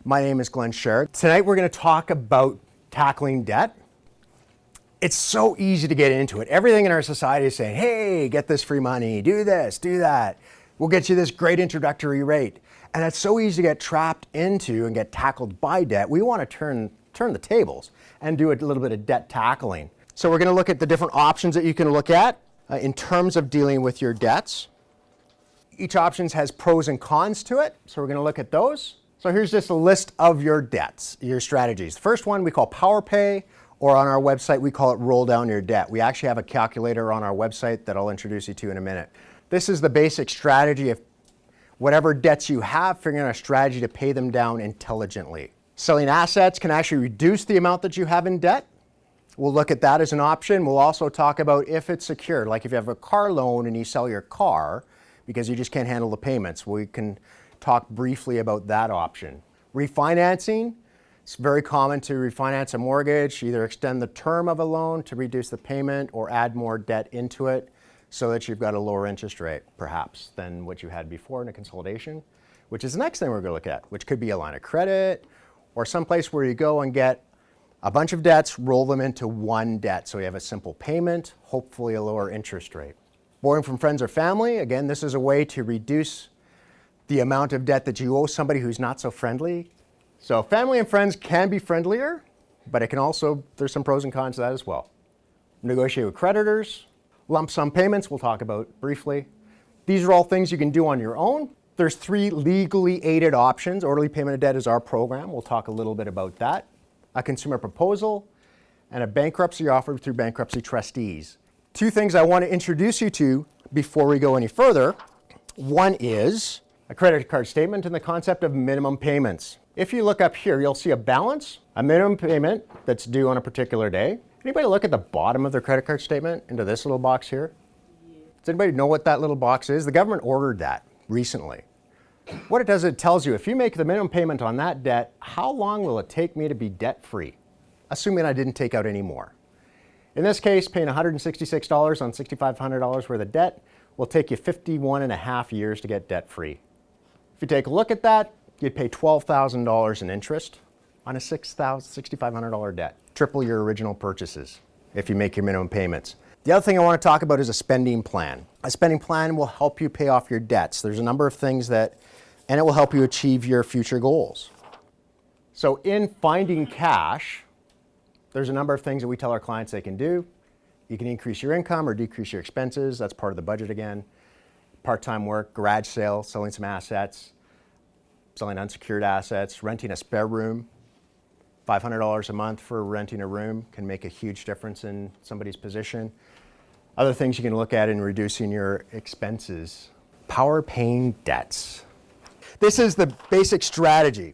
My name is Glenn Sherrick. Tonight we're going to talk about tackling debt. It's so easy to get into it. Everything in our society is saying, hey, get this free money, do this, do that. We'll get you this great introductory rate. And it's so easy to get trapped into and get tackled by debt. We want to turn the tables and do a little bit of debt tackling. So we're going to look at the different options that you can look at in terms of dealing with your debts. Each option has pros and cons to it, so we're going to look at those. So here's just a list of your debts, your strategies. The first one we call Power Pay, or on our website we call it Roll Down Your Debt. We actually have a calculator on our website that I'll introduce you to in a minute. This is the basic strategy of whatever debts you have, figuring out a strategy to pay them down intelligently. Selling assets can actually reduce the amount that you have in debt. We'll look at that as an option. We'll also talk about if it's secured, like if you have a car loan and you sell your car because you just can't handle the payments. We can talk briefly about that option. Refinancing, it's very common to refinance a mortgage, either extend the term of a loan to reduce the payment or add more debt into it so that you've got a lower interest rate, perhaps, than what you had before in a consolidation, which is the next thing we're going to look at, which could be a line of credit or someplace where you go and get a bunch of debts, roll them into one debt so you have a simple payment, hopefully a lower interest rate. Borrowing from friends or family, again, this is a way to reduce the amount of debt that you owe somebody who's not so friendly. So family and friends can be friendlier, but it can also, there's some pros and cons to that as well. Negotiate with creditors, lump sum payments we'll talk about briefly. These are all things you can do on your own. There's 3 legally aided options. Orderly payment of debt is our program. We'll talk a little bit about that. A consumer proposal and a bankruptcy offer through bankruptcy trustees. 2 things I want to introduce you to before we go any further. One is a credit card statement and the concept of minimum payments. If you look up here, you'll see a balance, a minimum payment that's due on a particular day. Anybody look at the bottom of their credit card statement into this little box here? Does anybody know what that little box is? The government ordered that recently. What it does, it tells you if you make the minimum payment on that debt, how long will it take me to be debt-free, assuming I didn't take out any more. In this case, paying $166 on $6,500 worth of debt will take you 51 and a half years to get debt-free. If you take a look at that, you'd pay $12,000 in interest on a $6,500 debt. Triple your original purchases if you make your minimum payments. The other thing I want to talk about is a spending plan. A spending plan will help you pay off your debts. There's a number of things and it will help you achieve your future goals. So in finding cash, there's a number of things that we tell our clients they can do. You can increase your income or decrease your expenses. That's part of the budget again. Part-time work, garage sale, selling some assets, selling unsecured assets, renting a spare room. $500 a month for renting a room can make a huge difference in somebody's position. Other things you can look at in reducing your expenses. Power paying debts. This is the basic strategy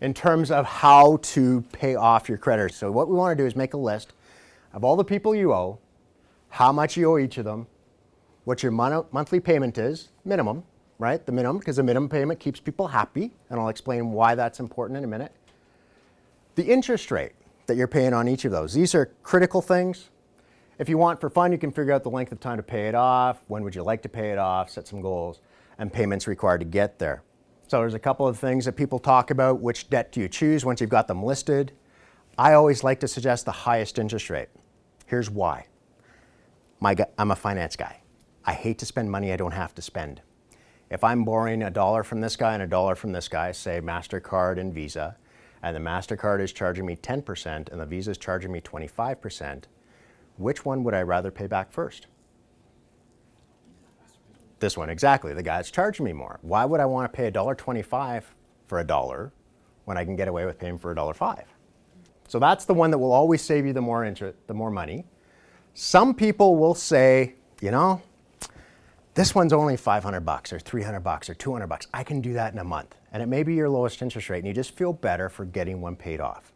in terms of how to pay off your creditors. So what we want to do is make a list of all the people you owe, how much you owe each of them, what your monthly payment is, minimum, right? The minimum, because the minimum payment keeps people happy, and I'll explain why that's important in a minute. The interest rate that you're paying on each of those. These are critical things. If you want for fun, you can figure out the length of time to pay it off, when would you like to pay it off, set some goals, and payments required to get there. So there's a couple of things that people talk about. Which debt do you choose once you've got them listed? I always like to suggest the highest interest rate. Here's why. I'm a finance guy. I hate to spend money I don't have to spend. If I'm borrowing $1 from this guy and $1 from this guy, say MasterCard and Visa, and the MasterCard is charging me 10% and the Visa is charging me 25%, which one would I rather pay back first? This one, exactly. The guy that's charging me more. Why would I want to pay $1.25 for $1 when I can get away with paying for $1.05? So that's the one that will always save you the more interest, the more money. Some people will say, you know, this one's only $500 or $300 or $200. I can do that in a month. And it may be your lowest interest rate and you just feel better for getting one paid off.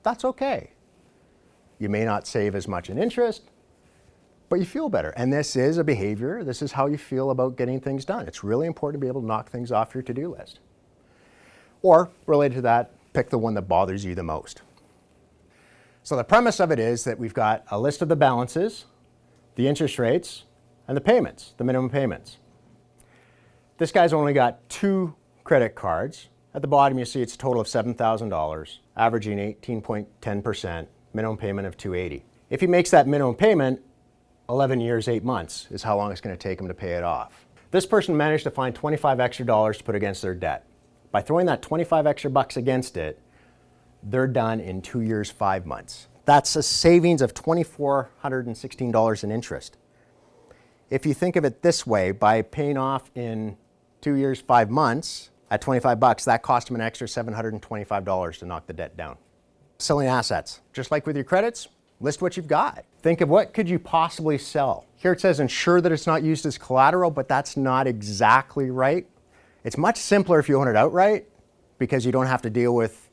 That's okay. You may not save as much in interest, but you feel better. And this is a behavior. This is how you feel about getting things done. It's really important to be able to knock things off your to-do list. Or related to that, pick the one that bothers you the most. So the premise of it is that we've got a list of the balances, the interest rates, and the payments, the minimum payments. This guy's only got 2 credit cards, At the bottom, you see it's a total of $7,000, averaging 18.10%, minimum payment of $280. If he makes that minimum payment, 11 years, 8 months is how long it's going to take him to pay it off. This person managed to find $25 extra to put against their debt. By throwing that 25 extra bucks against it, they're done in 2 years, 5 months. That's a savings of $2,416 in interest. If you think of it this way, by paying off in 2 years, 5 months at 25 bucks, that cost him an extra $725 to knock the debt down. Selling assets, just like with your credits, list what you've got. Think of what could you possibly sell. Here it says ensure that it's not used as collateral, but that's not exactly right. It's much simpler if you own it outright because you don't have to deal with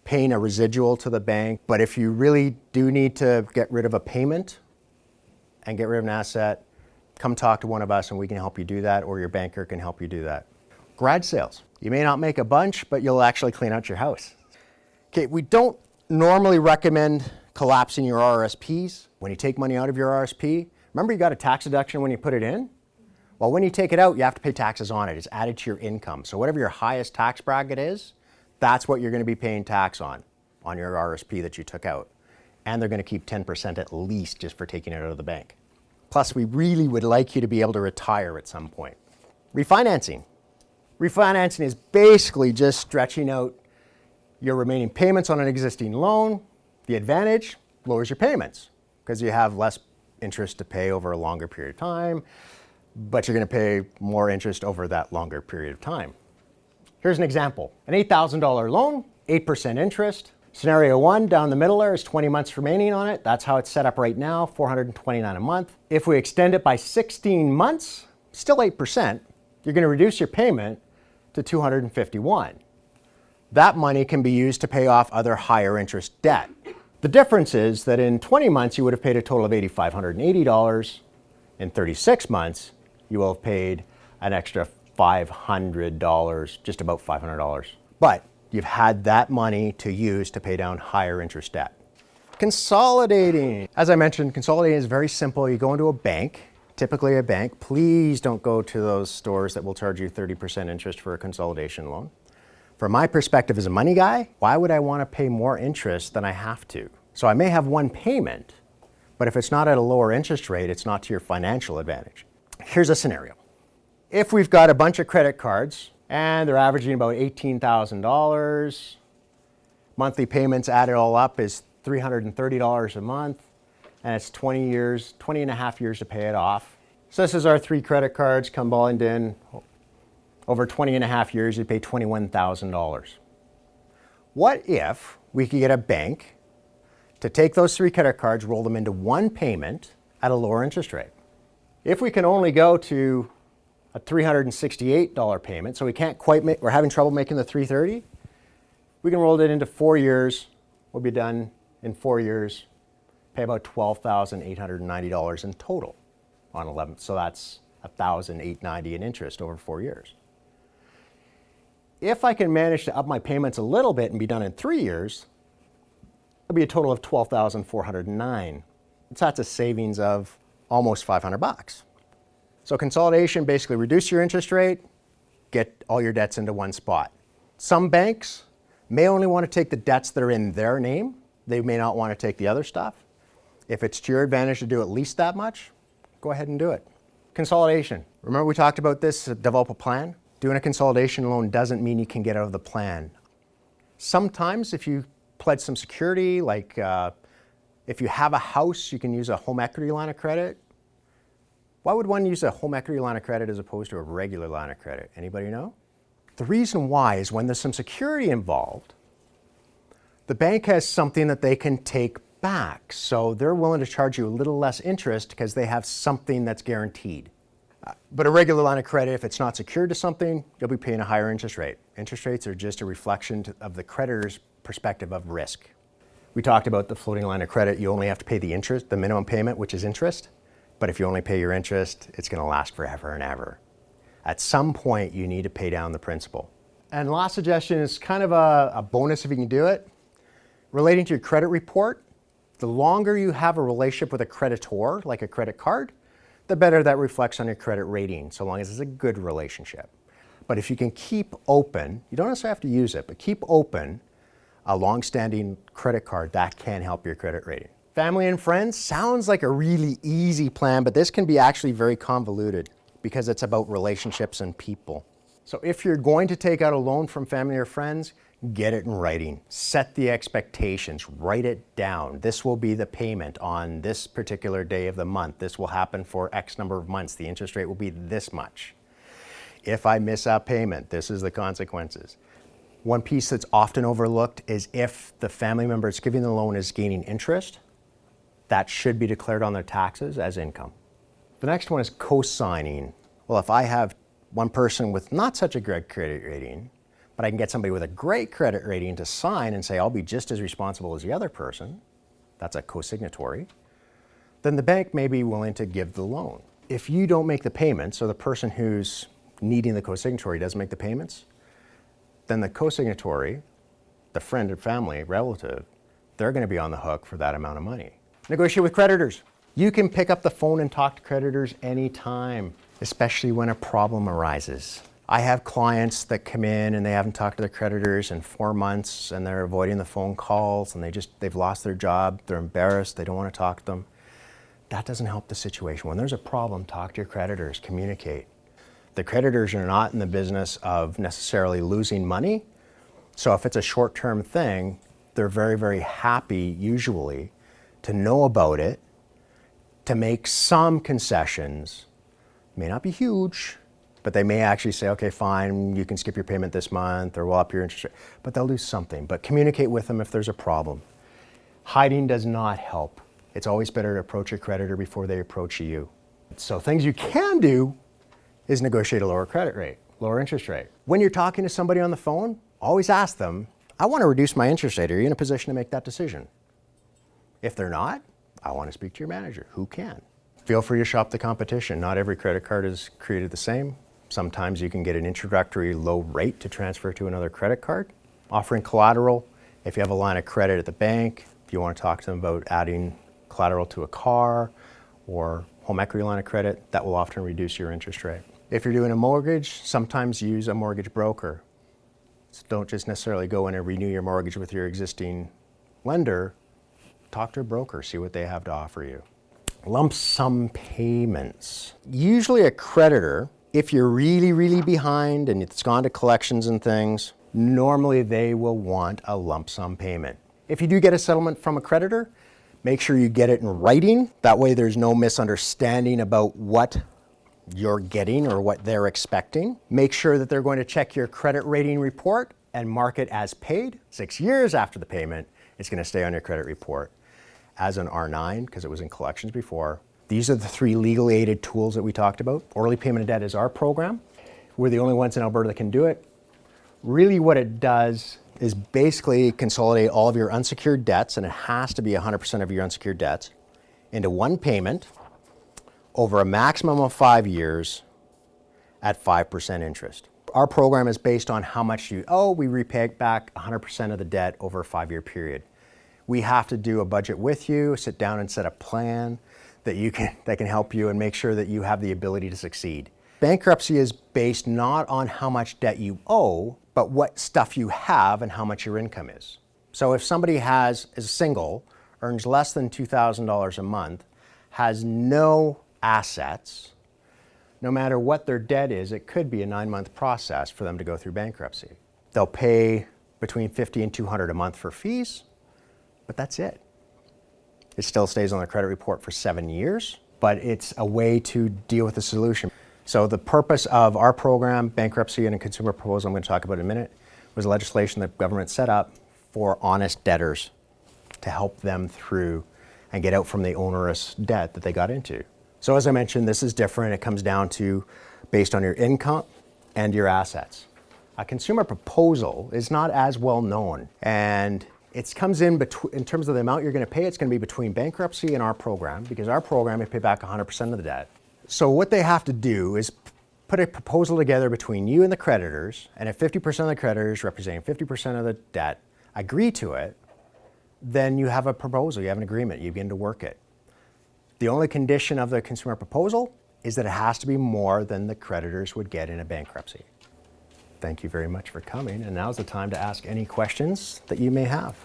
paying a residual to the bank. But if you really do need to get rid of a payment and get rid of an asset, come talk to one of us and we can help you do that, or your banker can help you do that. Garage sales. You may not make a bunch, but you'll actually clean out your house. Okay, we don't normally recommend collapsing your RRSPs. When you take money out of your RRSP, remember you got a tax deduction when you put it in? Well, when you take it out, you have to pay taxes on it. It's added to your income. So whatever your highest tax bracket is, that's what you're going to be paying tax on your RRSP that you took out. And they're going to keep 10% at least just for taking it out of the bank. Plus, we really would like you to be able to retire at some point. Refinancing. Refinancing is basically just stretching out your remaining payments on an existing loan. The advantage, lowers your payments because you have less interest to pay over a longer period of time, but you're going to pay more interest over that longer period of time. Here's an example. An $8,000 loan, 8% interest. Scenario 1 down the middle there is 20 months remaining on it. That's how it's set up right now, $429 a month. If we extend it by 16 months, still 8%, you're going to reduce your payment to $251. That money can be used to pay off other higher interest debt. The difference is that in 20 months, you would have paid a total of $8,580. In 36 months, you will have paid an extra $500, just about $500. But you've had that money to use to pay down higher interest debt. Consolidating. As I mentioned, consolidating is very simple. You go into a bank, typically a bank. Please don't go to those stores that will charge you 30% interest for a consolidation loan. From my perspective as a money guy, why would I want to pay more interest than I have to? So I may have one payment, but if it's not at a lower interest rate, it's not to your financial advantage. Here's a scenario. If we've got a bunch of credit cards and they're averaging about $18,000, monthly payments added all up is $330 a month, and it's 20 and a half years to pay it off. So this is our 3 credit cards combined in. Over 20 and a half years, you pay $21,000. What if we could get a bank to take those 3 credit cards, roll them into one payment at a lower interest rate? If we can only go to a $368 payment, so we can't quite make, we're having trouble making the $330, we can roll it into 4 years. We'll be done in 4 years, pay about $12,890 in total on 11. So that's $1,890 in interest over 4 years. If I can manage to up my payments a little bit and be done in 3 years, it'll be a total of $12,409. So that's a savings of almost $500. So consolidation, basically reduce your interest rate, get all your debts into one spot. Some banks may only want to take the debts that are in their name. They may not want to take the other stuff. If it's to your advantage to do at least that much, go ahead and do it. Consolidation. Remember we talked about this, develop a plan? Doing a consolidation loan doesn't mean you can get out of the plan. Sometimes if you pledge some security, like if you have a house, you can use a home equity line of credit. Why would one use a home equity line of credit as opposed to a regular line of credit? Anybody know? The reason why is when there's some security involved, the bank has something that they can take back. So they're willing to charge you a little less interest because they have something that's guaranteed. But a regular line of credit, if it's not secured to something, you'll be paying a higher interest rate. Interest rates are just a reflection of the creditor's perspective of risk. We talked about the floating line of credit. You only have to pay the interest, the minimum payment, which is interest. But if you only pay your interest, it's going to last forever and ever. At some point, you need to pay down the principal. And last suggestion is kind of a bonus if you can do it. Relating to your credit report, the longer you have a relationship with a creditor, like a credit card, the better that reflects on your credit rating, so long as it's a good relationship. But if you can keep open, you don't necessarily have to use it, but keep open a long-standing credit card, that can help your credit rating. Family and friends sounds like a really easy plan, but this can be actually very convoluted because it's about relationships and people. So if you're going to take out a loan from family or friends, get it in writing. Set the expectations, write it down. This will be the payment on this particular day of the month. This will happen for X number of months. The interest rate will be this much. If I miss a payment, this is the consequences. One piece that's often overlooked is if the family member that's giving the loan is gaining interest, that should be declared on their taxes as income. The next one is cosigning. Well, if I have one person with not such a great credit rating, but I can get somebody with a great credit rating to sign and say, I'll be just as responsible as the other person, that's a cosignatory, then the bank may be willing to give the loan. If you don't make the payments, or the person who's needing the cosignatory doesn't make the payments, then the cosignatory, the friend or family, relative, they're going to be on the hook for that amount of money. Negotiate with creditors. You can pick up the phone and talk to creditors anytime, especially when a problem arises. I have clients that come in and they haven't talked to their creditors in 4 months and they're avoiding the phone calls and they've lost their job, they're embarrassed, they don't want to talk to them. That doesn't help the situation. When there's a problem, talk to your creditors, communicate. The creditors are not in the business of necessarily losing money. So if it's a short-term thing, they're very, very happy usually to know about it, to make some concessions. May not be huge, but they may actually say, okay, fine, you can skip your payment this month or we'll up your interest rate, but they'll do something. But communicate with them if there's a problem. Hiding does not help. It's always better to approach your creditor before they approach you. So things you can do is negotiate a lower credit rate, lower interest rate. When you're talking to somebody on the phone, always ask them, I want to reduce my interest rate. Are you in a position to make that decision? If they're not, I want to speak to your manager. Who can? Feel free to shop the competition. Not every credit card is created the same. Sometimes you can get an introductory low rate to transfer to another credit card. Offering collateral, if you have a line of credit at the bank, if you want to talk to them about adding collateral to a car or home equity line of credit, that will often reduce your interest rate. If you're doing a mortgage, sometimes use a mortgage broker. So don't just necessarily go in and renew your mortgage with your existing lender. Talk to a broker, see what they have to offer you. Lump sum payments. Usually a creditor, if you're really, really behind and it's gone to collections and things, normally they will want a lump sum payment. If you do get a settlement from a creditor, make sure you get it in writing. That way there's no misunderstanding about what you're getting or what they're expecting. Make sure that they're going to check your credit rating report and mark it as paid. 6 years after the payment, it's going to stay on your credit report as an R9 because it was in collections before. These are the 3 legally aided tools that we talked about. Early payment of debt is our program. We're the only ones in Alberta that can do it. Really what it does is basically consolidate all of your unsecured debts, and it has to be 100% of your unsecured debts, into one payment over a maximum of 5 years at 5% interest. Our program is based on how much you owe. We repay back 100% of the debt over a 5-year period. We have to do a budget with you, sit down and set a plan that can help you and make sure that you have the ability to succeed. Bankruptcy is based not on how much debt you owe, but what stuff you have and how much your income is. So if somebody is single, earns less than $2,000 a month, has no assets, no matter what their debt is, it could be a 9-month process for them to go through bankruptcy. They'll pay between $50 and $200 a month for fees, but that's it. It still stays on their credit report for 7 years, but it's a way to deal with the solution. So the purpose of our program, Bankruptcy and a Consumer Proposal, I'm going to talk about in a minute, was legislation that government set up for honest debtors to help them through and get out from the onerous debt that they got into. So as I mentioned, this is different. It comes down to based on your income and your assets. A consumer proposal is not as well known, and it comes in terms of the amount you're going to pay. It's going to be between bankruptcy and our program, because our program, you pay back 100% of the debt. So what they have to do is put a proposal together between you and the creditors, and if 50% of the creditors representing 50% of the debt agree to it, then you have a proposal, you have an agreement, you begin to work it. The only condition of the consumer proposal is that it has to be more than the creditors would get in a bankruptcy. Thank you very much for coming. And now's the time to ask any questions that you may have.